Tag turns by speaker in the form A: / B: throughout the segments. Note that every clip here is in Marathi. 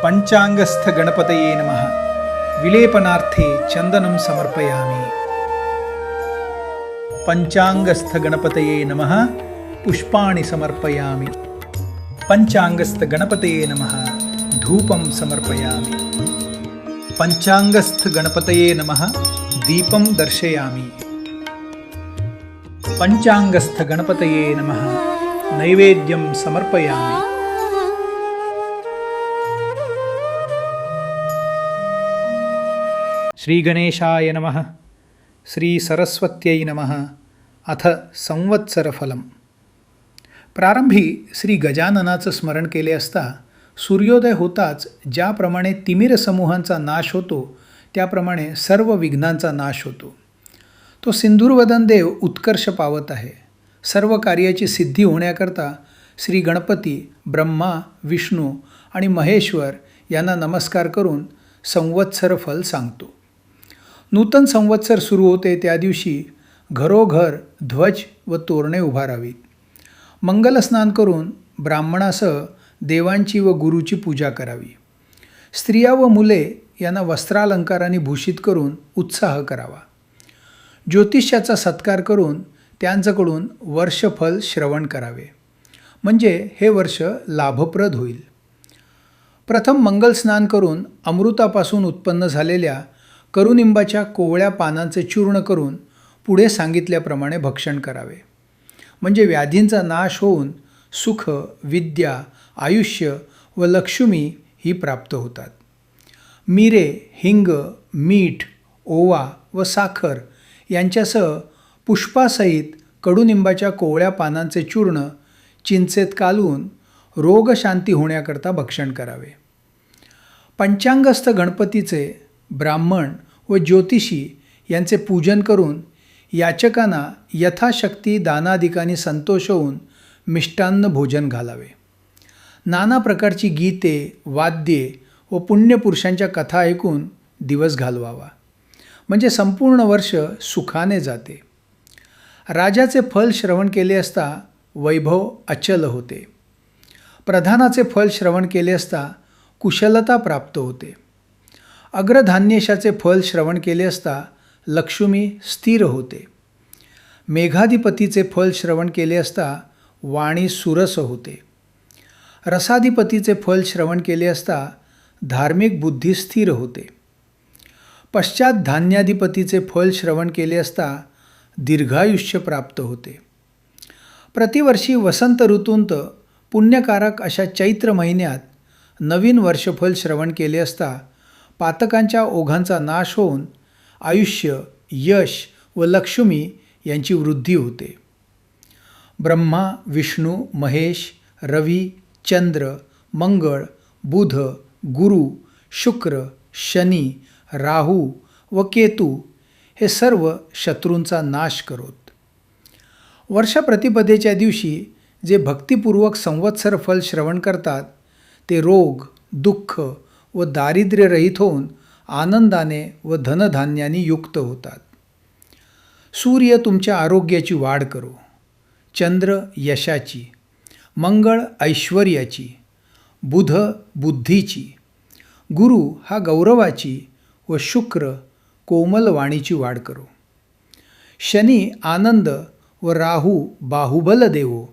A: पंचांगस्थ गणपतये नमः। विलेपनार्थे चंदनं समर्पयामि। पंचांगस्थ गणपतये नमः। पुष्पाणि समर्पयामि। पंचांगस्थ गणपतये नमः। धूपं समर्पयामि। पंचांगस्थ गणपतये नमः। दीपं दर्शयामि। पंचांगस्थ गणपतये नमः। नैवेद्यं समर्पयामि। श्री गणेशाय नमः। श्री सरस्वत्यै नमः। अथ संवत्सरफलम। प्रारंभी श्री गजाननाचं स्मरण केले असता सूर्योदय होताच ज्याप्रमाणे तिमिर समूहांचा नाश होतो त्याप्रमाणे सर्व विघ्नांचा नाश होतो। तो सिंदूरवदन देव उत्कर्ष पावत आहे। सर्व कार्याची सिद्धी होण्याकरता श्री गणपती, ब्रह्मा, विष्णू आणि महेश्वर यांना नमस्कार करून संवत्सर फल सांगतो। नूतन संवत्सर सुरू होते त्या दिवशी घरोघर ध्वज व तोरणे उभारावीत। मंगलस्नान करून ब्राह्मणासह देवांची व गुरुची पूजा करावी। स्त्रिया व मुले यांना वस्त्रालंकारांनी भूषित करून उत्साह करावा। ज्योतिष्याचा सत्कार करून त्यांच्याकडून वर्षफल श्रवण करावे, म्हणजे हे वर्ष लाभप्रद होईल। प्रथम मंगलस्नान करून अमृतापासून उत्पन्न झालेल्या कडुनिंबाच्या कोवळ्या पानांचे चूर्ण करून पुढे सांगितल्याप्रमाणे भक्षण करावे, म्हणजे व्याधींचा नाश होऊन सुख, विद्या, आयुष्य व लक्ष्मी ही प्राप्त होतात। मिरे, हिंग, मीठ, ओवा व साखर यांच्यासह पुष्पासहित कडुनिंबाच्या कोवळ्या पानांचे चूर्ण चिंचेत कालवून रोगशांती होण्याकरता भक्षण करावे। पंचांगस्थ गणपतीचे ब्राह्मण व ज्योतिषी यांचे पूजन करून याचकांना यथाशक्ती दानादिकांनी संतोष होऊन मिष्टान्न भोजन घालावे। नाना प्रकारची गीते, वाद्ये व पुण्यपुरुषांच्या कथा ऐकून दिवस घालवावा, म्हणजे संपूर्ण वर्ष सुखाने जाते। राजाचे फल श्रवण केले असता वैभव अचल होते। प्रधानाचे फल श्रवण केले असता कुशलता प्राप्त होते। अग्रधान्येशाचे फल श्रवण केले असता लक्ष्मी स्थिर होते। मेघाधिपतीचे फल श्रवण केले असता वाणी सुरस होते। रसाधिपतीचे फल श्रवण केले असता धार्मिक बुद्धी स्थिर होते। पश्चात धान्याधिपतीचे फल श्रवण केले असता दीर्घायुष्य प्राप्त होते। प्रतिवर्षी वसंत ऋतूंत पुण्यकारक अशा चैत्र महिन्यात नवीन वर्षफल श्रवण केले असता पातकांच्या ओघांचा नाश होऊन आयुष्य, यश व लक्ष्मी यांची वृद्धी होते। ब्रह्मा, विष्णू, महेश, रवी, चंद्र, मंगळ, बुध, गुरु, शुक्र, शनी, राहू व केतू हे सर्व शत्रूंचा नाश करोत। वर्षप्रतिपदेच्या दिवशी जे भक्तिपूर्वक संवत्सर फल श्रवण करतात ते रोग, दुःख व दारिद्र्यरहित होऊन आनंदाने व धनधान्याने युक्त होतात। सूर्य तुमच्या आरोग्याची वाढ करो, चंद्र यशाची, मंगळ ऐश्वर्याची, बुध बुद्धीची, गुरु हा गौरवाची व शुक्र कोमल वाणीची वाढ करो। शनी आनंद व राहू बाहुबल देवो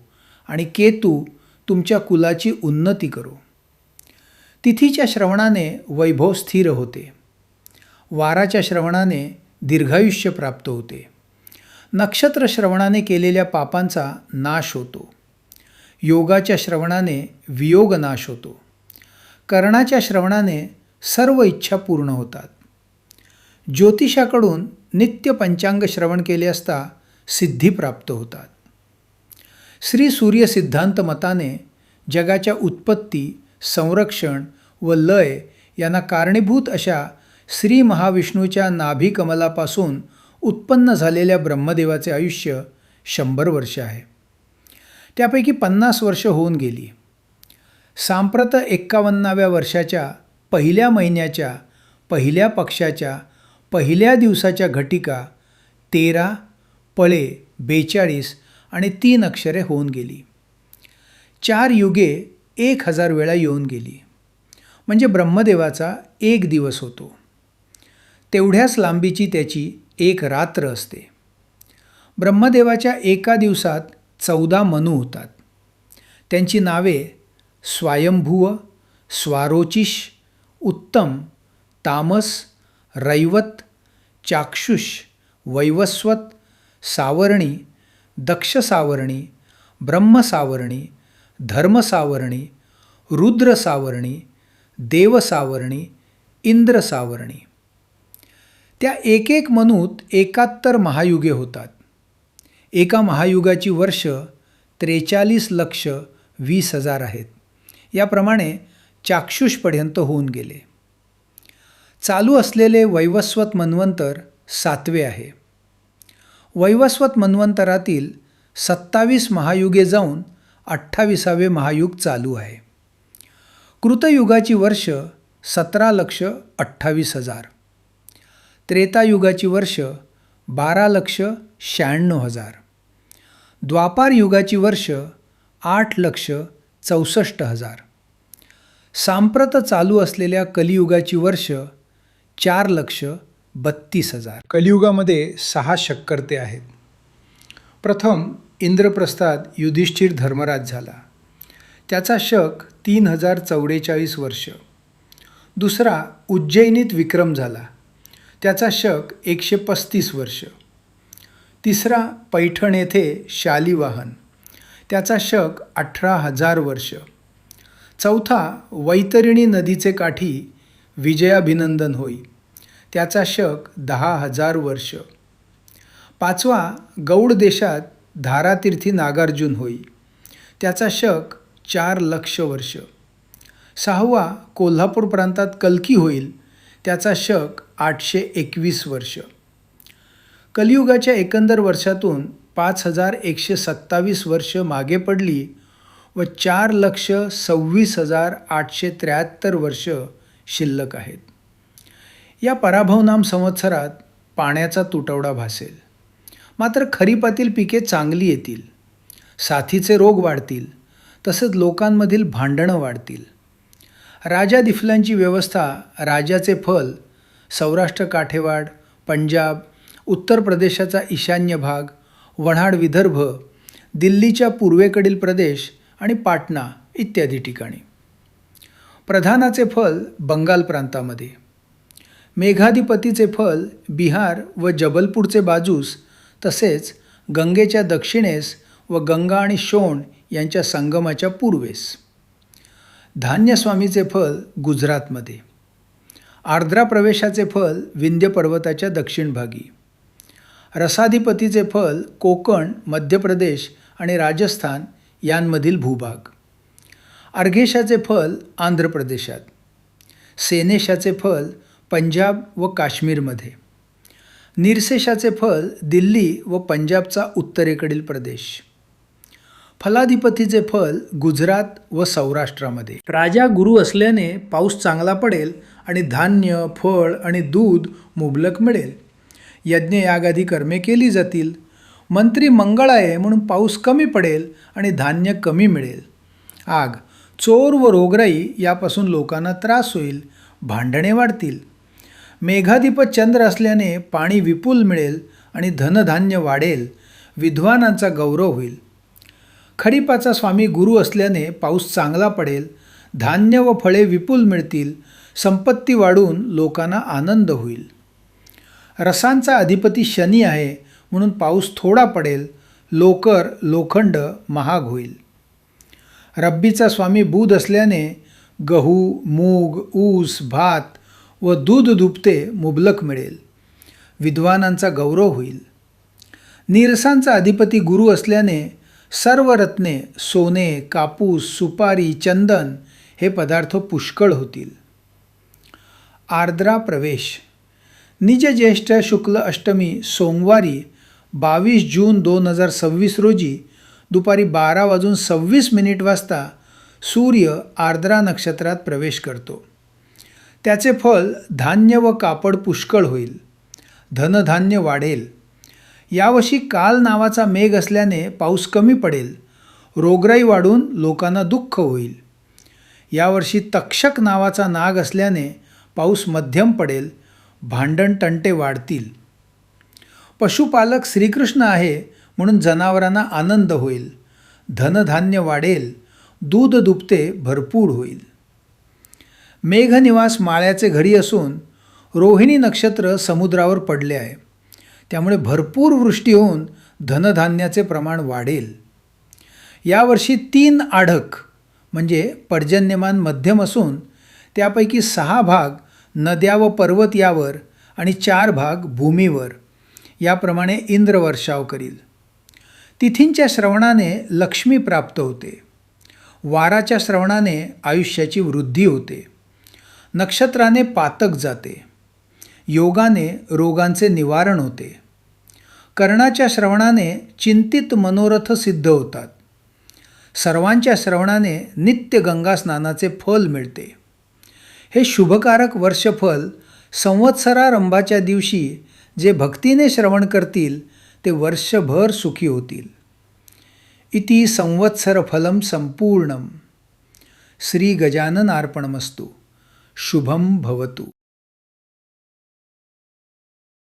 A: आणि केतू तुमच्या कुलाची उन्नती करो। तिथीच्या श्रवणाने वैभव स्थिर होते। वाराच्या श्रवणाने दीर्घायुष्य प्राप्त होते। नक्षत्र श्रवणाने केलेल्या पापांचा नाश होतो। योगाच्या श्रवणाने वियोग नाश होतो। कर्णाच्या श्रवणाने सर्व इच्छा पूर्ण होतात। ज्योतिषाकडून नित्य पंचांग श्रवण केले असता सिद्धी प्राप्त होतात। श्री सूर्य सिद्धांत मताने जगाच्या उत्पत्ती, संरक्षण व लय यांना कारणीभूत अशा श्री महाविष्णूच्या नाभी कमलापासून उत्पन्न झालेल्या ब्रह्मदेवाचे आयुष्य 100 वर्ष आहे। त्यापैकी 50 वर्ष होऊन गेली। सांप्रत 51व्या वर्षाच्या पहिल्या महिन्याच्या पहिल्या पक्षाच्या पहिल्या दिवसाच्या घटिका 13 पळे 42 आणि 3 अक्षरे होऊन गेली। 4 युगे 1000 वेळा येऊन गेली। म्हणजे ब्रह्मदेवाचा एक दिवस होतो. तेवढ्याच लांबीची त्याची एक रात्र असते. ब्रह्मदेवाच्या एका दिवसात 14 मनू होतात. त्यांची नावे स्वायंभुव, स्वारोचिष, उत्तम, तामस, रैवत, चाक्षुष, वैवस्वत, सावर्णी, दक्ष सावर्णी, ब्रह्म सावर्णी, धर्म सावर्णी, रुद्र सावर्णी, देव सावर्णी, इंद्र सावर्णी. त्या एक एक मनूत 71 महायुगे होतात. एका महायुगाची वर्ष 43,20,000 आहेत. याप्रमाणे चाक्षुषपर्यंत होऊन गेले. चालू असलेले वैवस्वत मन्वंतर 7वे आहे. वैवस्वत मन्वंतरातील 27 महायुगे जाऊन 28वे महायुग चालू आहे. कृतयुगाची वर्ष 17,28,000. त्रेतायुगाची वर्ष 12,96,000. द्वापार युगाची वर्ष 8,64,000. सांप्रत चालू असलेल्या कलियुगाची वर्ष 4,32,000. कलियुगामध्ये 6 शक्करते आहेत. प्रथम इंद्रप्रस्थात युधिष्ठिर धर्मराज झाला. त्याचा शक 3,044 वर्ष. दुसरा उज्जैनीत विक्रम झाला. त्याचा शक 135 वर्ष. तिसरा पैठण येथे शालिवाहन. त्याचा शक 18,000 वर्ष. चौथा वैतरिणी नदीचे काठी विजयाभिनंदन होई. त्याचा शक 10,000 वर्ष. पाचवा गौड देशात धारातीर्थी नागार्जुन होई. त्याचा शक 4,00,000 वर्ष. सहावा कोल्हापूर प्रांतात कल्की होईल. त्याचा शक 821 वर्ष. कलियुगाच्या एकंदर वर्षातून 5,127 वर्ष मागे पडली व 4,26,873 वर्ष शिल्लक आहेत. या पराभवनाम संवत्सरात पाण्याचा तुटवडा भासेल. मात्र खरीपातील पिके चांगली येतील. साथीचे रोग वाढतील. तसंच लोकांमधील भांडणं वाढतील. राजादिफलांची व्यवस्था, राजाचे फल, सौराष्ट्र काठेवाड, पंजाब, उत्तर प्रदेशाचा ईशान्य भाग, वऱ्हाड विदर्भ, दिल्लीच्या पूर्वेकडील प्रदेश आणि पाटणा इत्यादी ठिकाणी. प्रधानाचे फल बंगाल प्रांतामध्ये. मेघाधिपतीचे फल बिहार व जबलपूरचे बाजूस, तसेच गंगेच्या दक्षिणेस व गंगा आणि शोण यांच्या संगमाच्या पूर्वेस. धान्यस्वामीचे फल गुजरातमध्ये. आर्द्रा प्रवेशाचे फल विंध्य पर्वताच्या दक्षिण भागी. रसाधिपतीचे फल कोकण, मध्य प्रदेश आणि राजस्थान यांमधील भूभाग. अर्घेशाचे फल आंध्र प्रदेशात. सेनेशाचे फल पंजाब व काश्मीरमध्ये. निरसेशाचे फल दिल्ली व पंजाबचा उत्तरेकडील प्रदेश. फलाधिपतीचे फल गुजरात व सौराष्ट्रामध्ये. राजा गुरु असल्याने पाऊस चांगला पडेल आणि धान्य, फळ आणि दूध मुबलक मिळेल. यज्ञयागादी कर्मे केली जातील. मंत्री मंगळ आहे म्हणून पाऊस कमी पडेल आणि धान्य कमी मिळेल. आग, चोर व रोगराई यापासून लोकांना त्रास होईल. भांडणे वाढतील. मेघाधिपत चंद्र असल्याने पाणी विपुल मिळेल आणि धनधान्य वाढेल. विद्वानांचा गौरव होईल. खरीपाचा स्वामी गुरु असल्याने पाऊस चांगला पडेल. धान्य व फळे विपुल मिळतील. संपत्ती वाढून लोकांना आनंद होईल. रसांचा अधिपती शनी आहे म्हणून पाऊस थोडा पडेल. लोकर, लोखंड महाग होईल. रब्बीचा स्वामी बुध असल्याने गहू, मूग, ऊस, भात व दूध दुभते मुबलक मिळेल. विद्वानांचा गौरव होईल. नीरसांचा अधिपती गुरु असल्याने सर्व रत्ने, सोने, कापूस, सुपारी, चंदन हे पदार्थ पुष्कळ होतील. आर्द्रा प्रवेश. निज ज्येष्ठ शुक्ल अष्टमी सोमवारी 22 जून 2026 रोजी दुपारी 12:26 वाजता सूर्य आर्द्रा नक्षत्रात प्रवेश करतो. त्याचे फल धान्य व कापड पुष्कळ होईल. धनधान्य वाढेल. यावर्षी काल नावाचा मेघ असल्याने पाऊस कमी पडेल. रोगराई वाढून लोकांना दुःख होईल. यावर्षी तक्षक नावाचा नाग असल्याने पाऊस मध्यम पडेल, भांडण तंटे वाढतील. पशुपालक श्रीकृष्ण आहे म्हणून जनावरांना आनंद होईल, धनधान्य वाढेल, दूध दुभते भरपूर होईल. मेघनिवास माळ्याचे घरी असून रोहिणी नक्षत्र समुद्रावर पडले आहे, त्यामुळे भरपूर वृष्टी होऊन धनधान्याचे प्रमाण वाढेल. यावर्षी 3 आढक म्हणजे पर्जन्यमान मध्यम असून त्यापैकी 6 भाग नद्या व पर्वत यावर आणि 4 भाग भूमीवर याप्रमाणे इंद्र वर्षाव करील. तिथींच्या श्रवणाने लक्ष्मी प्राप्त होते. वाराच्या श्रवणाने आयुष्याची वृद्धी होते. नक्षत्राने पातक जाते. योगाने रोगांचे निवारण होते. कर्णाच्या श्रवणाने चिंतित मनोरथ सिद्ध होतात. सर्वांच्या श्रवणाने नित्य गंगा स्नानाचे फल मिळते. हे शुभकारक वर्षफल संवत्सरारंभाच्या दिवशी जे भक्तीने श्रवण करतील ते वर्षभर सुखी होतील. इति संवत्सरफलम संपूर्णम. श्री गजाननार्पणमस्तु. शुभम भवतु.